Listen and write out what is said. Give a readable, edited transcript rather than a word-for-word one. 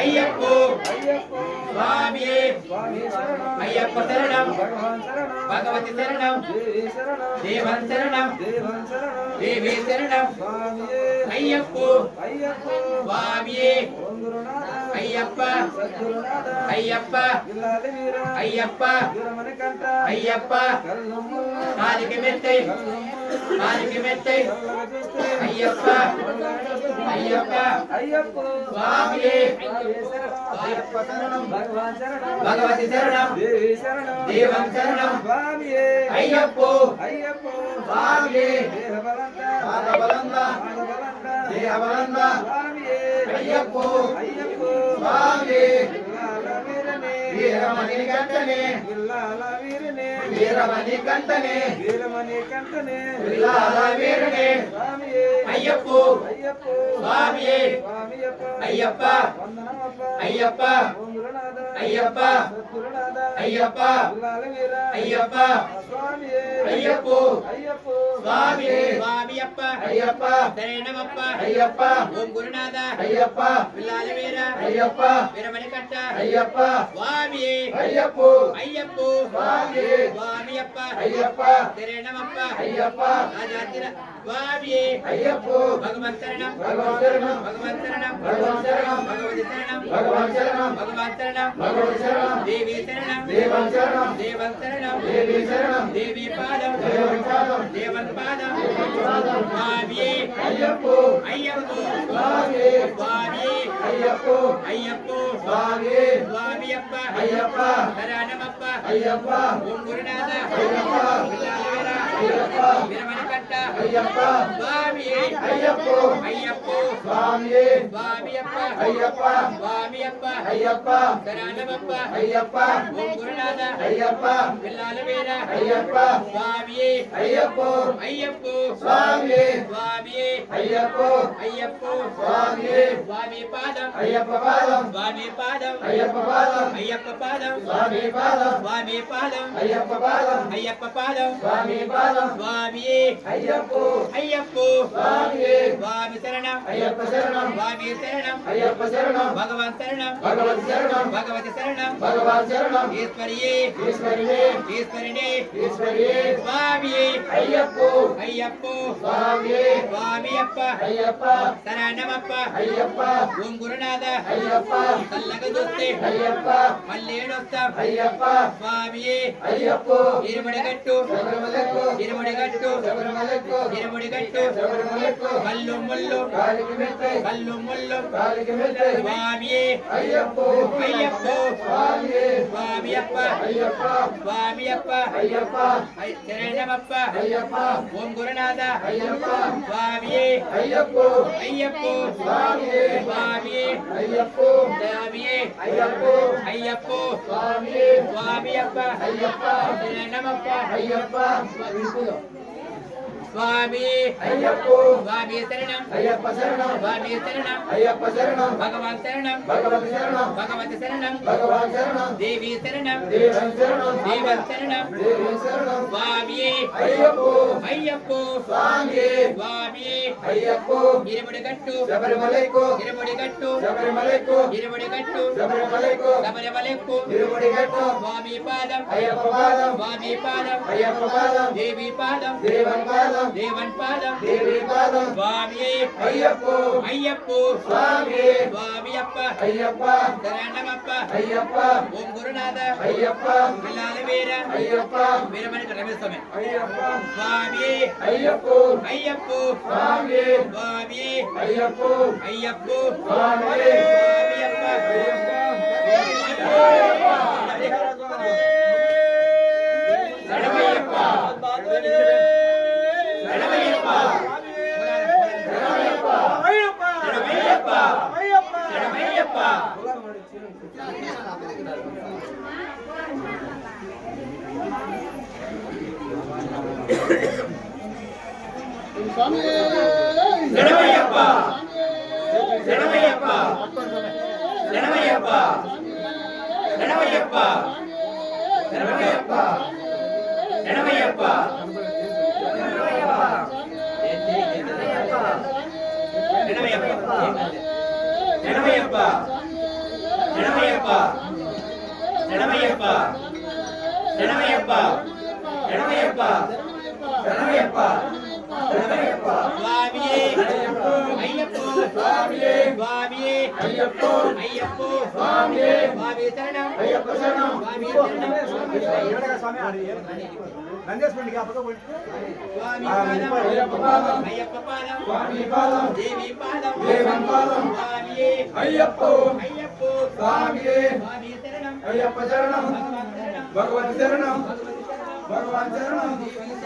ஐயப்போ ஐயப்போ சுவாமியே சுவாமி சரணம் ஐயப்ப சரணம் பகவான் சரணம் பகவதி சரணம் தேவி சரணம் தேவன் சரணம் தேவன் சரணம் தேவி சரணம் சுவாமியே ஐயப்போ ஐயப்போ சுவாமியே ஓம் குருநாதா ஐயப்ப சத்குருநாதா ஐயப்ப இல்லாத வீர ஐயப்ப வீரமணி கண்ட ஐயப்ப கல்லும் காலிக்கு மெத்தை காலிக்கு மெத்தை ஐயப்ப ஐயப்ப ஐயப்போ சுவாமியே சுவாமி சரணம் ஐயப்ப சரணம் பகவான் சரணம் பகவதி சரணம் தேவி சரணம் தேவன் சரணம் சுவாமியே ஐயப்போ ஐயப்போ சுவாமியே தேவபலந்த பாதபலந்த பாதபலந்த தேவபலந்த சுவாமியே ஐயப்போ ஐயப்போ சுவாமியே இல்லாத வீரனே வீரமணி கண்டனே இல்லாத வீரனே வீரமணி கண்டனே வீரமணி கண்டனே இல்லாத வீரனே சுவாமியே ஐயப்போ ஐயப்போ சுவாமியே சுவாமியப்ப ஐயப்ப வந்தனமப்ப ஐயப்ப ஓம் குருநாத ஐயப்ப சத்குருநாத ஐயப்ப இல்லாத வீர ஐயப்ப சுவாமியே ஐயப்போ ஐயப்போ சுவாமியே சுவாமியப்ப ஐயப்ப சரணமப்ப ஐயப்ப ஓம் குருநாத ஐயப்ப வில்லால வீர ஐயப்ப வீரமணி கட்ட ஐயப்ப சுவாமியே ஐயப்போ ஐயப்போ சுவாமியே சுவாமியப்ப ஐயப்ப சரணமப்ப ஐயப்ப ராஜாத்திர சுவாமியே ஐயப்போ பகவன் சரணம் பகவான் சரணம் பகவன் சரணம் பகவான் சரணம் பகவதி சரணம் பகவான் சரணம் பகவான் சரணம் பகவதி சரணம் தேவி சரணம் தேவன் சரணம் தேவன் சரணம் தேவி சரணம் தேவி பாதம் தேவன் பாதம் தேவன் பாதம் பாதம் சுவாமியே ஐயப்போ ஐயப்போ சுவாமியே சுவாமியே ஐயப்போ ஐயப்போ சுவாமியே சுவாமியப்ப ஐயப்ப சரணமப்ப ஐயப்ப ஓம் குருநாத ஐயப்ப வில்லாலவீர ஐயப்ப வீரமணிகண்ட ஐயப்ப சுவாமியே ஐயப்போ ஐயப்போ சுவாமியே சுவாமியப்ப ஐயப்ப சுவாமியப்ப ஐயப்ப சரணமப்ப ஐயப்ப ஓம் குருநாத ஐயப்ப வில்லாலவீர ஐயப்ப சுவாமியே ஐயப்போ ஐயப்போ சுவாமியே சுவாமியே ஐயப்போ ஐயப்போ சுவாமியே சுவாமி பாதம் ஐயப்ப பாதம் சுவாமி பாదం ஐயப்ப பாதம் ஐயப்ப பாదం சுவாமி பாதம் சுவாமி பாదం ஐயப்ப பாதம் ஐயப்ப பாదం சுவாமி பாதம் சுவாமியே ஐயப்போ ஐயப்போ சுவாமியே சுவாமி சரணம் ஐயப்ப சரணம் சுவாமி சரணம் ஐயப்ப சரணம் பகவான் சரணம் பகவதி சரணம் பகவதி சரணம் பகவான் சரணம் ஈஸ்வரியே ஈஸ்வரியே ஈஸ்வரினே ஈஸ்வரியே சுவாமியே ஐயப்போ ஐயப்போ சுவாமியே சுவாமியப்ப ஐயப்ப சரணமப்ப ஐயப்ப ఓం గురునాథ ஐயப்ப చల్లగా చూస్తే ஐயப்ப మళ్ళీ ఏడొస్తాం ஐயப்ப స్వామియే ஐயப்போ ఇరుముడిగట్టు శబరిమలకు ఇరుముడిగట్టు శబరిమలకు ఇరుముడిగట్టు శబరిమలకు కల్లు ముల్లు కాలికి మెత్తై కల్లు ముల్లు కాలికి మెత్తై స్వామియే అయ్యప్పో అయ్యప్పో స్వామియే స్వామియప్ప అయ్యప్ప స్వామియప్ప అయ్యప్ప శరణమప్ప అయ్యప్ప ఓం గురునాథ అయ్యప్ప స్వామియే అయ్యప్పో అయ్యప్పో స్వామియే స్వామియే అయ్యప్పో స్వామియే అయ్యప్పో అయ్యప్పో స్వామియే స్వామియప్ప అయ్యప్ప శరణమప్ప అయ్యప్ప స్వామి అయ్యప్పో స్వామి శరణం అయ్యప్ప శరణం స్వామి శరణం అయ్యప్ప శరణం భగవాన్ శరణం భగవతి శరణం భగవతి శరణం భగవాన్ శరణం దేవి శరణం దేవన్ శరణం దేవన్ శరణం దేవి శరణం స్వామియే అయ్యప్పో అయ్యప్పో స్వామియే స్వామియే అయ్యప్పో ఇరుముడిగట్టు శబరిమలకు ఇరుముడిగట్టు శబరిమలకు ఇరుముడిగట్టు శబరిమలకు శబరిమలెక్కు తిరుముడిగట్టు స్వామి పాదం అయ్యప్ప పాదం స్వామి పాదం అయ్యప్ప పాదం దేవి పాదం దేవన్ పాదం దేవన్ పాదం దేవి పాదం స్వామియే అయ్యప్పో అయ్యప్పో స్వామియే స్వామియప్ప అయ్యప్ప శరణమప్ప అయ్యప్ప ఓం గురునాథ అయ్యప్ప విలాల వీర అయ్యప్ప వీరమణి రమేశ్వమి అయ్యప్ప స్వామియే అయ్యప్పో అయ్యప్పో స్వామియే స్వామియే అయ్యప్పో అయ్యప్పో స్వామియే స్వామియప్ప శరణమయ్యప్ప శరణమయ్యప్ప శరణమయ్యప్ప శరణమయ్యప్ప శరణమయ్యప్ప శరణమయ్యప్ప శరణమయ్యప్ప శరణమయ్యప్ప శరణమయ్యప్ప శరణమయ్యప్ప శరణమయ్యప్ప శరణమయ్యప్ప శరణమయ్యప్ప శరణమయ్యప్ప శరణమయ్యప్ప శరణమయ్యప్ప శరణమయ్యప్ప స్వామియే అయ్యప్పో స్వామియే స్వామియే అయ్యప్పో అయ్యప్పో స్వామియే స్వామి శరణం అయ్యప్ప శరణం స్వామి శరణం నందేశ్వరుడికి అప్పగా పోయి స్వామి పాదం అయ్యప్ప పాదం అయ్యప్ప పాదం స్వామి పాదం దేవి పాదం దేవి పాదం స్వామియే అయ్యప్పో అయ్యప్పో స్వామియే స్వామి శరణం అయ్యప్ప శరణం భగవతి శరణం భగవతి శరణం భగవాన్ శరణం